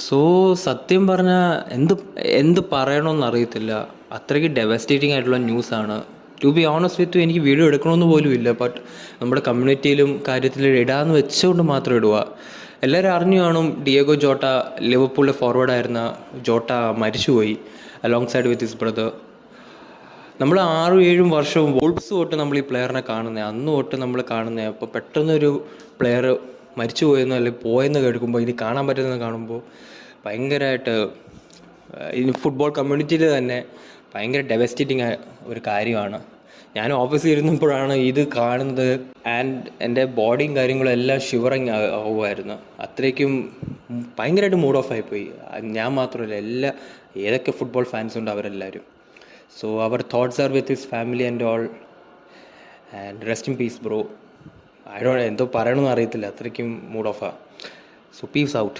So സത്യം പറഞ്ഞാൽ എന്ത് പറയണമെന്ന് അറിയത്തില്ല. അത്രയ്ക്ക് ഡെവസ്റ്റേറ്റിംഗ് ആയിട്ടുള്ള ന്യൂസാണ്. ടു ബി ഓണസ്റ്റ് വിത്ത് എനിക്ക് വീഡിയോ എടുക്കണമെന്ന് പോലും ഇല്ല. ബട്ട് നമ്മുടെ കമ്മ്യൂണിറ്റിയിലും കാര്യത്തിലും ഇടാമെന്ന് വെച്ചുകൊണ്ട് മാത്രം ഇടുക. എല്ലാവരും അറിഞ്ഞു കാണും, ഡിയേഗോ ജോട്ട, ലിവർപൂളിലെ ഫോർവേഡായിരുന്ന ജോട്ട മരിച്ചുപോയി along side with his brother. നമ്മൾ 6-7 വർഷവും വോൾബ്സ് തൊട്ട് നമ്മൾ ഈ പ്ലെയറിനെ കാണുന്നത്, അന്ന് തൊട്ട് നമ്മൾ കാണുന്നത്. അപ്പോൾ പെട്ടെന്നൊരു പ്ലെയർ മരിച്ചു പോയെന്നോ അല്ലെങ്കിൽ പോയെന്ന് കേൾക്കുമ്പോൾ, ഇനി കാണാൻ പറ്റുന്നത് കാണുമ്പോൾ ഭയങ്കരമായിട്ട് ഇനി ഫുട്ബോൾ കമ്മ്യൂണിറ്റിയിൽ തന്നെ ഭയങ്കര ഡെവസ്റ്റേറ്റിംഗ് ഒരു കാര്യമാണ്. ഞാൻ ഓഫീസിൽ ഇരുന്നപ്പോഴാണ് ഇത് കാണുന്നത്. ആൻഡ് എൻ്റെ ബോഡിയും കാര്യങ്ങളും എല്ലാം ഷിവറിങ് ആവുമായിരുന്നു. അത്രയ്ക്കും ഭയങ്കരമായിട്ട് മൂഡ് ഓഫ് ആയിപ്പോയി. ഞാൻ മാത്രമല്ല, ഏതൊക്കെ ഫുട്ബോൾ ഫാൻസ് ഉണ്ട് അവരെല്ലാവരും. So our thoughts are with his family and all, and rest in peace bro. I don't എന്തോ പറയണമെന്ന് അറിയത്തില്ല, അത്രയ്ക്കും മൂഡ് ഓഫാ. So peace out.